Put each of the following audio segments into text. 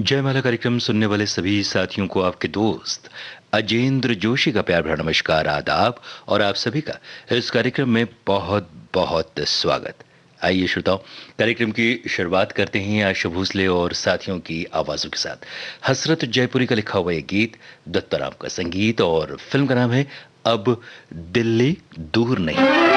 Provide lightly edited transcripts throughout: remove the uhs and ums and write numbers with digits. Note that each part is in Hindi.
जयमाला कार्यक्रम सुनने वाले सभी साथियों को आपके दोस्त अजेंद्र जोशी का प्यार भरा नमस्कार, आदाब और आप सभी का इस कार्यक्रम में बहुत बहुत स्वागत। आइए श्रोताओं, कार्यक्रम की शुरुआत करते हैं आशा भोसले और साथियों की आवाजों के साथ। हसरत जयपुरी का लिखा हुआ ये गीत, दत्ताराम का संगीत और फिल्म का नाम है अब दिल्ली दूर नहीं।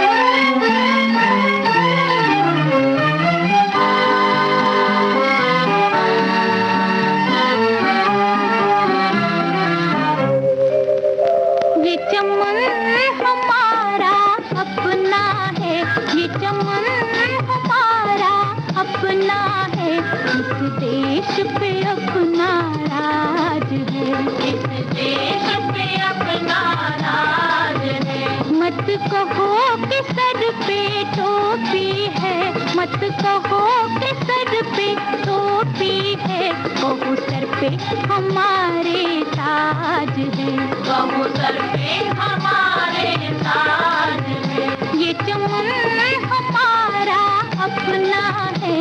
देश पे अपना राज है, इस देश पे अपना राज है। मत कहो कि सर पे टोपी है, मत कहो कि सर पे टोपी है। कहो सर पे हमारे ताज है, कहो सर पे हमारे ताज है। ये चमन हमारा अपना है।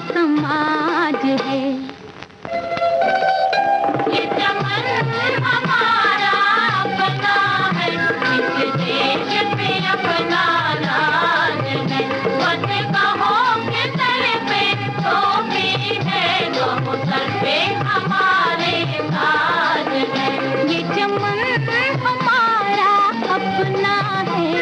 समाज है ये चमन हमारा अपना है, इस देश पे अपना राज है। मत कहो कि सर पे टोपी है, कहो सर पे हमारे ताज है। ये चमन हमारा अपना है।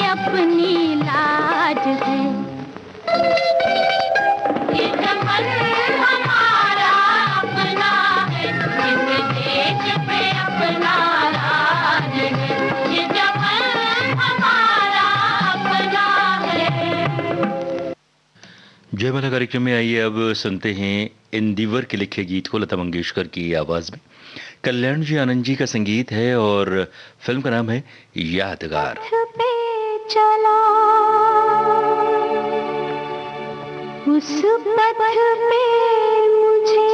अपनी लाज है ये चमन हमारा अपना है, इस देश पे अपना राज है। ये चमन हमारा अपना है। जयमाला कार्यक्रम में आइए अब सुनते हैं इंदिवर के लिखे गीत को लता मंगेशकर की आवाज में। कल्याण जी आनंद जी का संगीत है और फिल्म का नाम है यादगार। चला उस पथ पे मुझे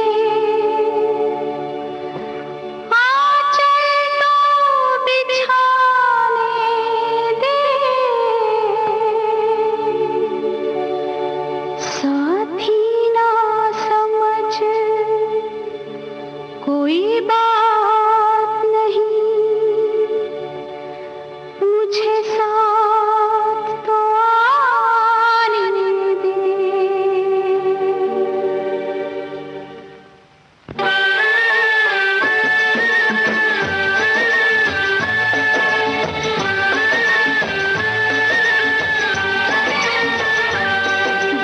आंचल तो बिछाने दे, साथी ना समझ कोई बात नहीं, मुझे साथ तो आने दे।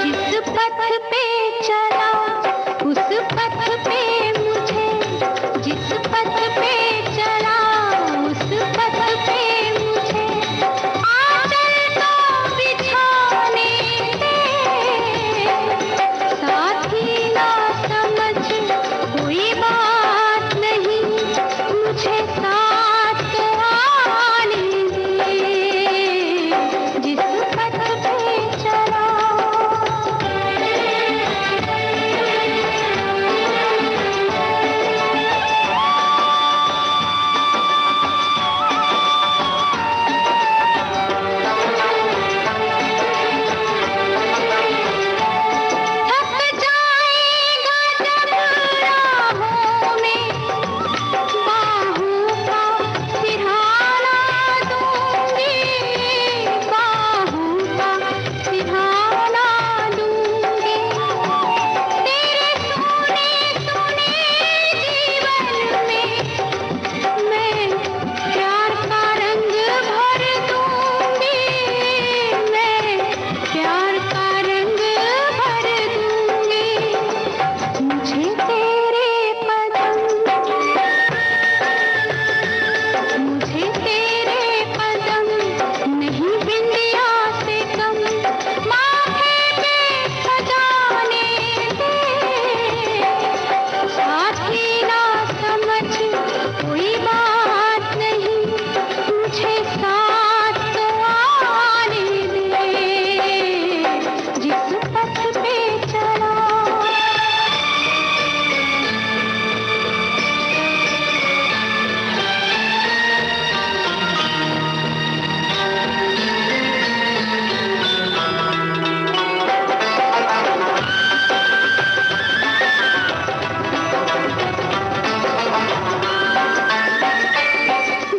जिस पथ पे चला उस पथ पे मुझे, जिस पथ पे चला उस पथ पे मुझे आंचल तो बिछाने दे, साथी ना समझ कोई बात नहीं, मुझे साथ तो आने दे। जिस पथ पे चला थक जाएगा जब राहों में, बाहों का सिरहाना दूंगी, बाहों का सिरहाना दूंगी। तेरे सोने सोने जीवन में मैं प्यार का रंग भर दूंगी, मैं प्यार का रंग भर दूंगी। मुझे तेरे कदम, मुझे तेरे कदम नहीं बिंदिया से कम, माथे पे सजाने दे, साथी ना समझ कोई बात नहीं, मुझे साथ तो आने दे। जिस पथ पे चला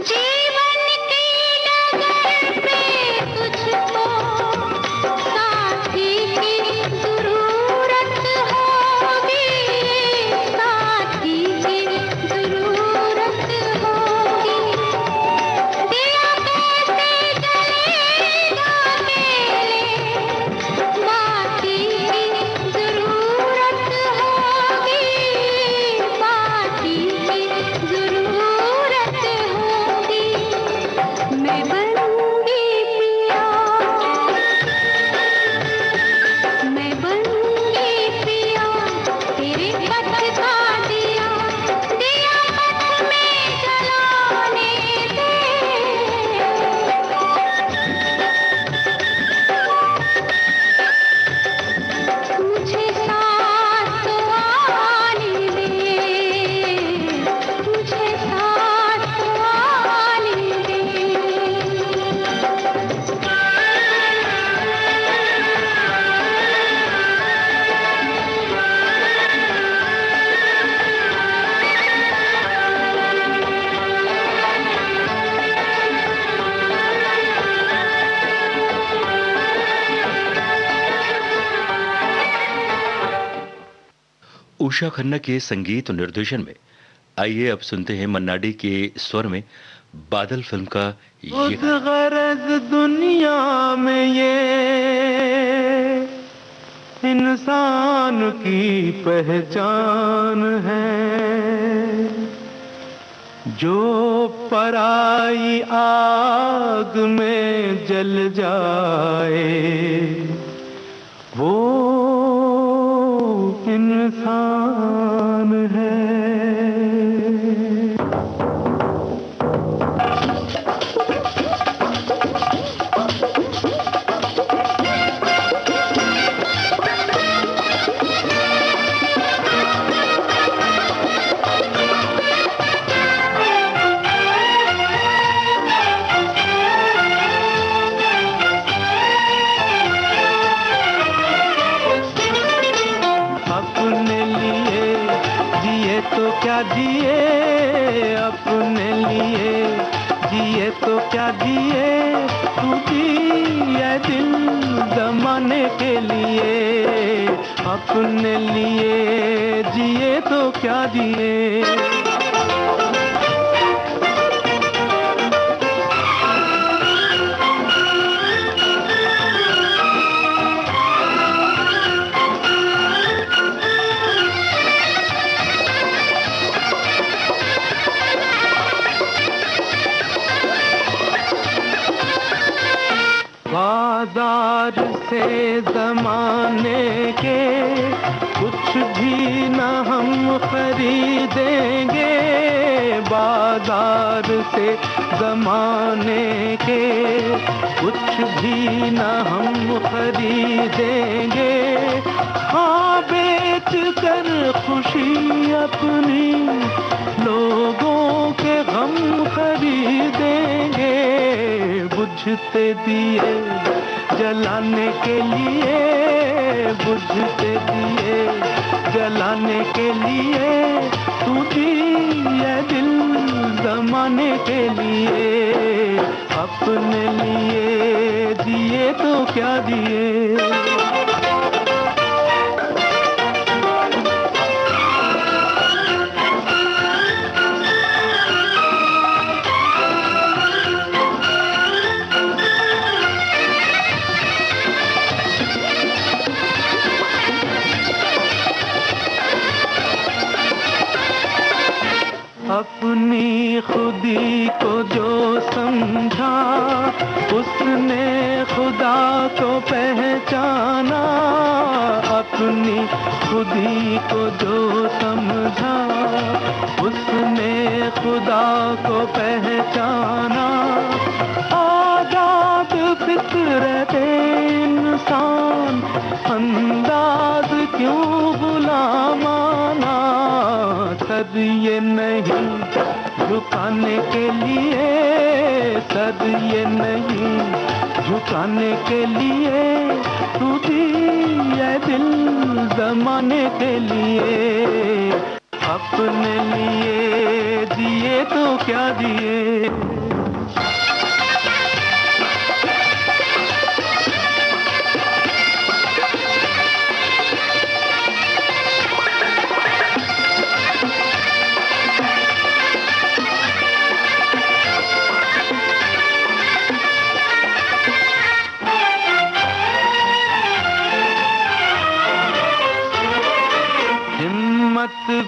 जीवन की डगर पे तुझको साथी की जरूरत होगी, साथी की जरूरत होगी। दिया कैसे जलेगा अकेले, बाती की जरूरत होगी, बाती की जरूरत होगी। मैं बनूंगी पिया, मैं बनूंगी पिया, तेरे पथ का दिया, दिया पथ में जलाने दे। मुझे साथ तो आने दे, मुझे साथ तो आने दे। उषा खन्ना के संगीत और निर्देशन में आइए अब सुनते हैं मन्ना डे के स्वर में बादल फिल्म का ये खुद गरज दुनिया में ये इंसान की पहचान है, जो पराई आग में जल जाए वो इंसान है। जिए अपने लिए, जिए तो क्या जिए, तू जिए दिल जमाने के लिए, अपने लिए जिए तो क्या जिए। बाजार से जमाने के कुछ भी न हम खरीदेंगे, बाजार से जमाने के कुछ भी न हम खरीदेंगे, हाँ बेच कर खुशी अपनी लोगों के गम खरीदेंगे, बुझते दिए जलाने के लिए, बुझते दिए जलाने के लिए, तू जिए दिल जमाने के लिए, अपने लिए जिए तो क्या जिए। अपनी खुदी को जो समझा, उसने खुदा को पहचाना, अपनी खुदी को जो समझा, उसने खुदा को पहचाना, आजाद फितरत इंसान अंदाज क्यों गुलामाना, सर ये नहीं झुकाने के लिए, सर ये नहीं झुकाने के लिए, तू जिए दिल जमाने के लिए, अपने लिए जिए तो क्या जिए।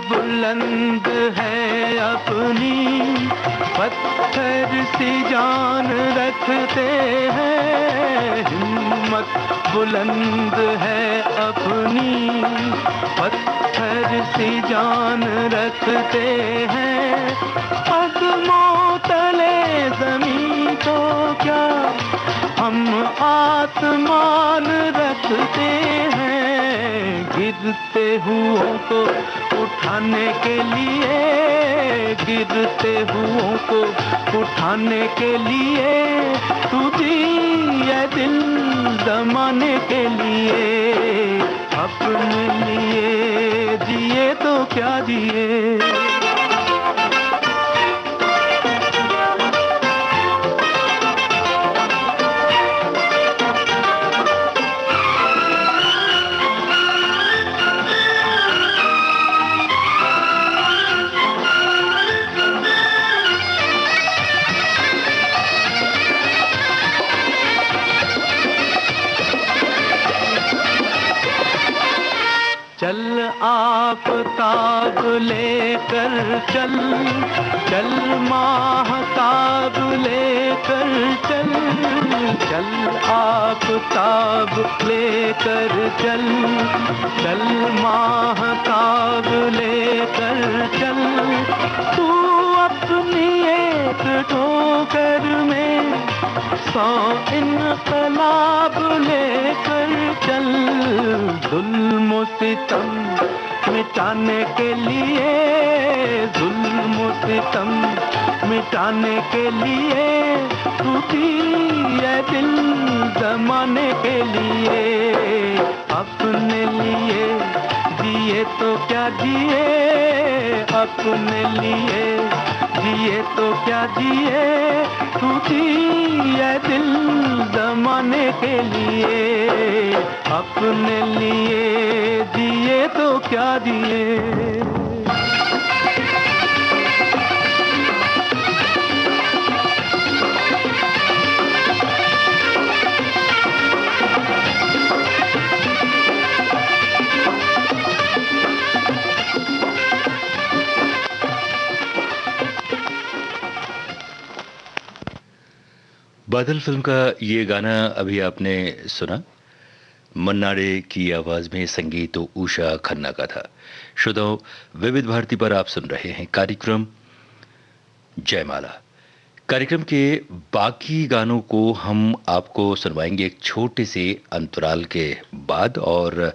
बुलंद है अपनी, पत्थर सी जान रखते हैं, हिम्मत बुलंद है अपनी, पत्थर सी जान रखते हैं, कदमों तले जमीन को क्या हम आसमान रखते हैं, गिरते हुओं को उठाने के लिए, गिरते हुओं को उठाने के लिए, तू जिए दिल जमाने के लिए, अपने लिए जिए तो क्या जिए। चल आफताब लेकर चल, चल माहताब लेकर चल, चल आफताब लेकर चल, चल माहताब लेकर चल, तू अपनी एक ठोकर में 100 इनकलाब लेकर चल, जुल्म सितम मिटाने के लिए, जुल्म सितम मिटाने के लिए, टूटी ये दिल जमाने के लिए। अपने लिए जिए तो क्या जिए, अपने लिए जिए तो क्या जिए, टूटी ये दिल जमाने के लिए। अपने लिए जिए तो क्या जिए। बादल फिल्म का ये गाना अभी आपने सुना, मन्ना डे की आवाज में संगीत तो उषा खन्ना का था। श्रोताओं, विविध भारती पर आप सुन रहे हैं कार्यक्रम जयमाला। कार्यक्रम के बाकी गानों को हम आपको सुनवाएंगे एक छोटे से अंतराल के बाद, और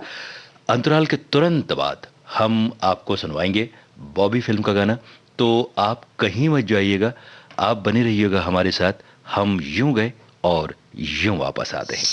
अंतराल के तुरंत बाद हम आपको सुनवाएंगे बॉबी फिल्म का गाना। तो आप कहीं मत जाइएगा, आप बने रहिएगा हमारे साथ। हम यूं गए और यूं वापस आते हैं।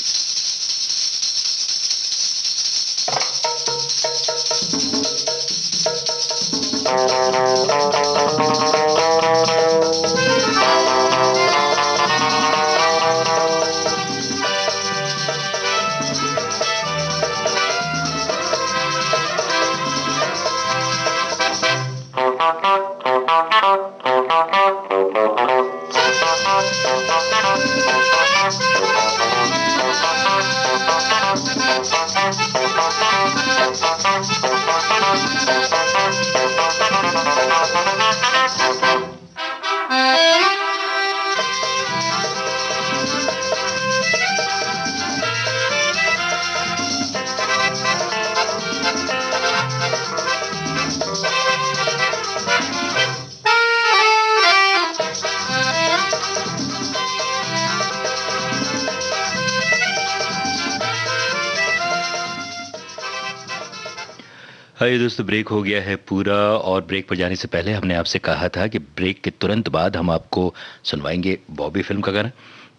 हाय दोस्तों, ब्रेक हो गया है पूरा, और ब्रेक पर जाने से पहले हमने आपसे कहा था कि ब्रेक के तुरंत बाद हम आपको सुनवाएंगे बॉबी फिल्म का गाना।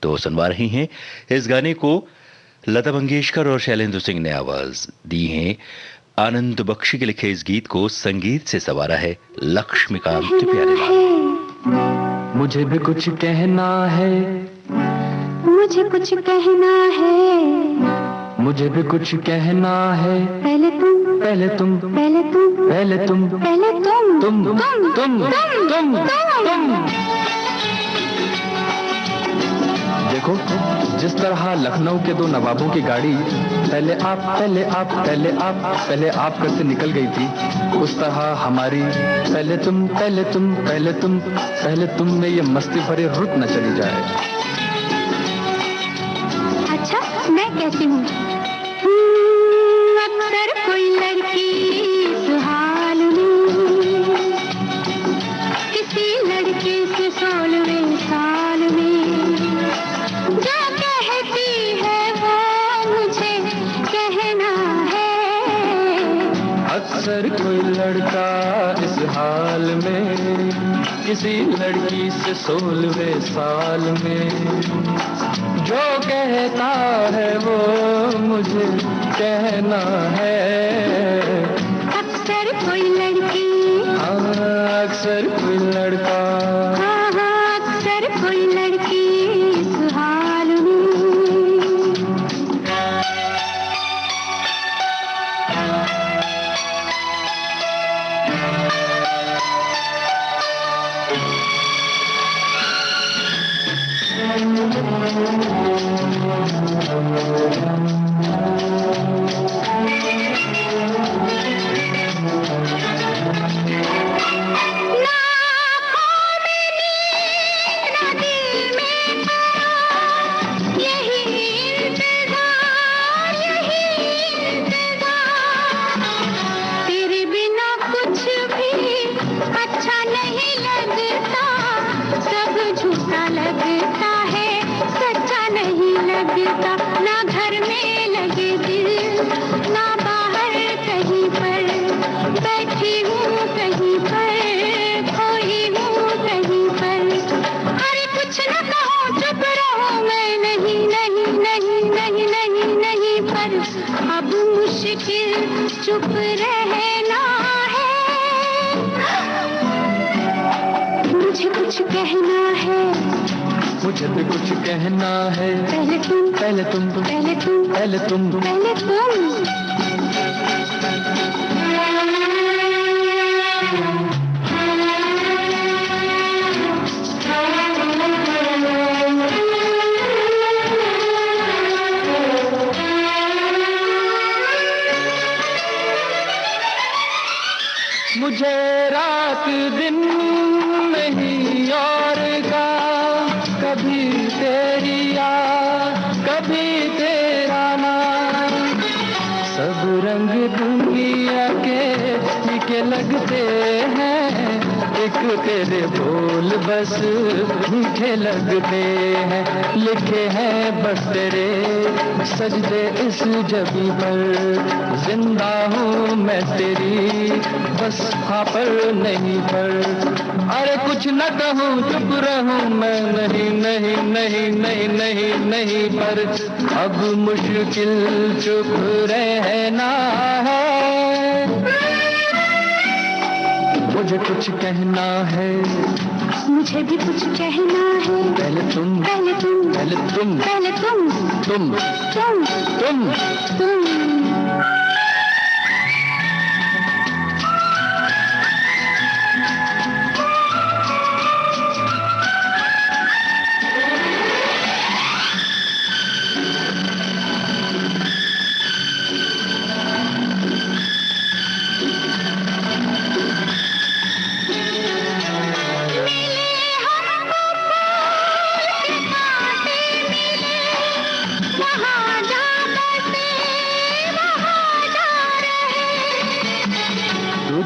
तो सुनवा रही हैं इस गाने को लता मंगेशकर और शैलेंद्र सिंह ने आवाज दी है। आनंद बख्शी के लिखे इस गीत को संगीत से सवारा है लक्ष्मीकांत प्यारेलाल। मुझे भी कुछ कहना है, मुझे कुछ कहना है, मुझे भी कुछ कहना है। पहले तुम, पहले तुम, पहले तुम, पहले तुम, पहले तुम, तुम, तुम, तुम। देखो जिस तरह लखनऊ के दो नवाबों की गाड़ी पहले आप, पहले आप, पहले आप, पहले आप करके निकल गई थी, उस तरह हमारी पहले तुम, पहले तुम, पहले तुम, पहले तुम में ये मस्ती भरी रुत न चली जाए। अच्छा मैं कहती हूँ, अक्सर कोई लड़की सुहाल में किसी लड़के से 16वें साल में जो कहती है वो मुझे कहना है। अक्सर कोई लड़का इस हाल में किसी लड़की से 16वें साल में जो कहता है वो मुझे कहना है। अक्सर कोई लड़की, अक्सर कोई लड़का, अक्सर कोई लड़की सुहाल में। नहीं पर अब मुश्किल चुप रहना है। मुझे कुछ कहना है, मुझे भी कुछ कहना है। पहले तुम, पहले तुम, पहले तुम, पहले तुम, पहले तुम। मुझे रात दिन नहीं और का, कभी तेरी याद कभी तेरा नाम। सब रंग दुनिया के फीके लगते हैं, एक तेरे बोल बस मीठे लगते हैं। लिखे हैं बस तेरे सजदे इस जबी पर, जिंदा हूँ मैं तेरी बस हाँ पर नहीं पर। अरे कुछ न कहूँ चुप रहूँ मैं, नहीं नहीं नहीं नहीं नहीं नहीं पर अब मुश्किल चुप रहना है। मुझे कुछ कहना है, मुझे भी कुछ कहना है। पहले तुम, पहले तुम, पहले तुम, पहले तुम, तुम, तुम, तुम। तुम।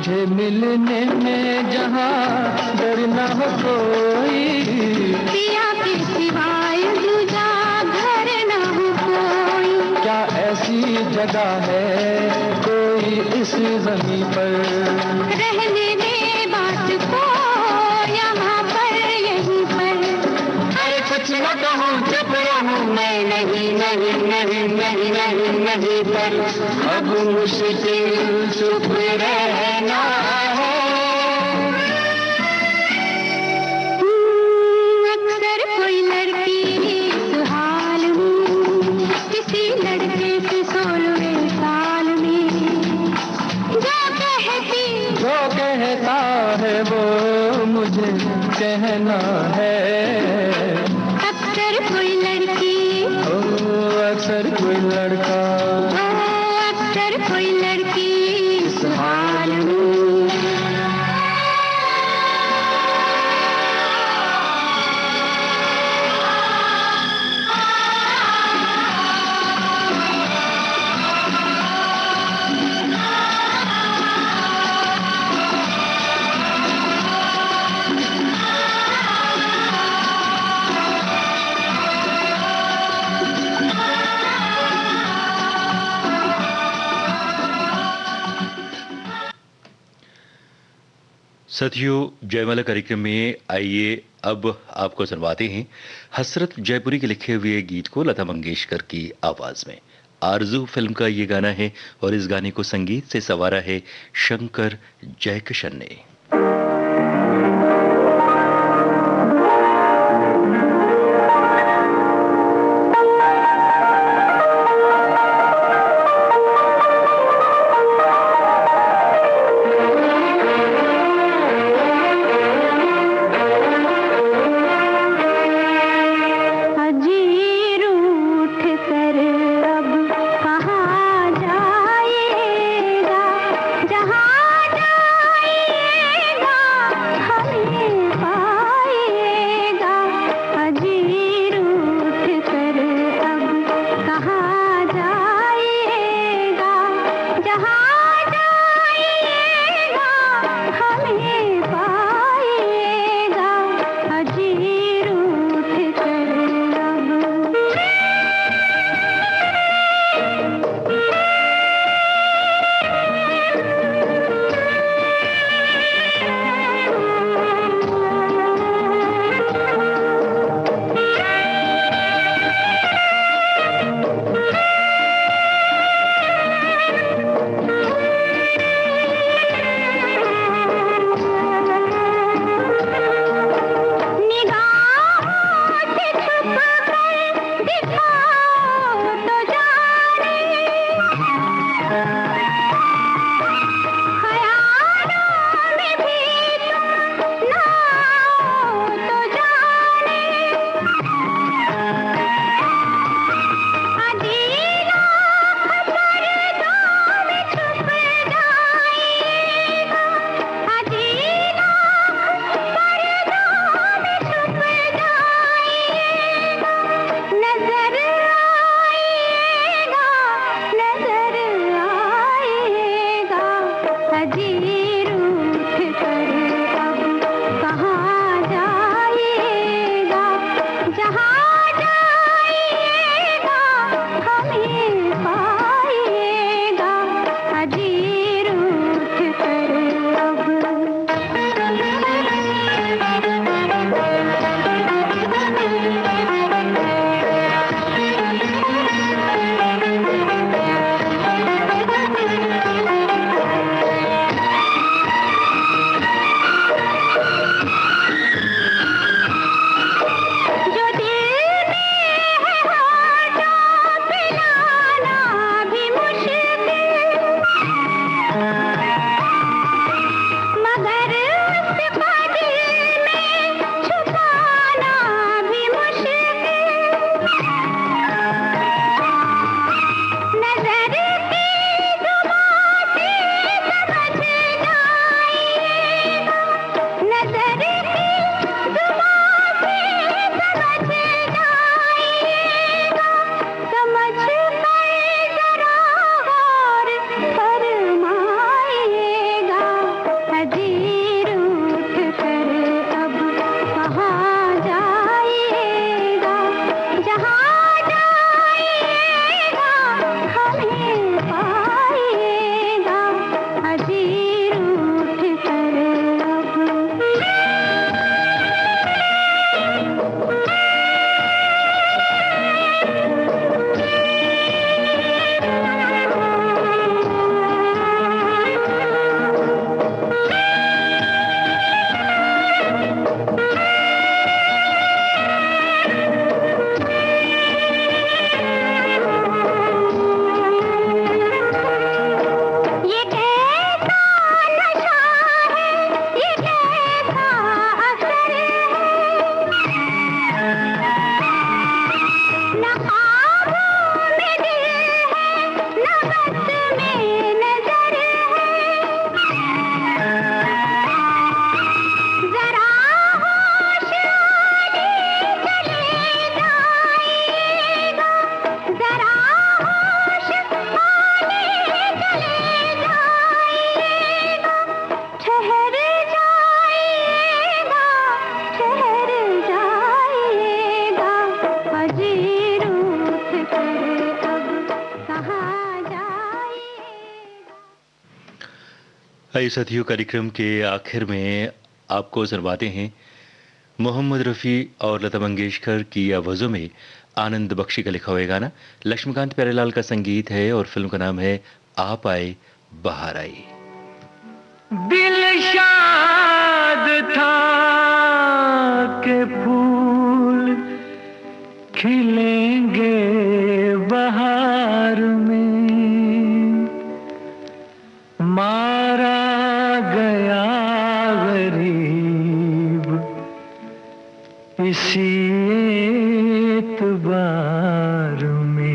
तुझे मिलने में जहाँ डर न हो कोई, पिया के सिवाय दूजा घर न हो कोई। क्या ऐसी जगह है कोई इस जमीन पर, रहने दे बात को यहाँ पर यहीं पर। अरे कुछ न कहूँ चुप रहूँ मैं, नहीं नहीं नहीं नहीं नहीं नहीं पर अब मुश्किल चुप रहना है। अक्सर कोई लड़की इस हाल में किसी लड़के से 16वें साल में जो कहता है वो मुझे कहना है। अक्सर कोई लड़की, ओ अक्सर कोई लड़का, अक्सर कोई लड़की इस हाल में। साथियों, जयमाला कार्यक्रम में आइए अब आपको सुनवाते हैं हसरत जयपुरी के लिखे हुए गीत को लता मंगेशकर की आवाज में। आरजू फिल्म का ये गाना है और इस गाने को संगीत से संवारा है शंकर जयकिशन ने। जहाँ जाए आइए साथियों, कार्यक्रम के आखिर में आपको सुनवाते हैं मोहम्मद रफ़ी और लता मंगेशकर की आवाज़ों में आनंद बख्शी का लिखा हुआ गाना। लक्ष्मीकांत प्यारेलाल का संगीत है और फिल्म का नाम है आप आए बहार आई। दिल शाद था के फूल खिलेंगे बहार में, मारा गया गरीब इसी एतबार में।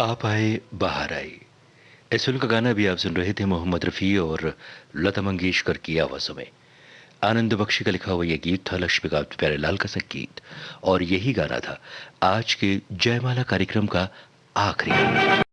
आप आए बहार आई। इस फिल्म का गाना भी आप सुन रहे थे मोहम्मद रफ़ी और लता मंगेशकर की आवाज़ों में। आनंद बख्शी का लिखा हुआ यह गीत था, लक्ष्मीकांत प्यारेलाल का संगीत, और यही गाना था आज के जयमाला कार्यक्रम का आखिरी।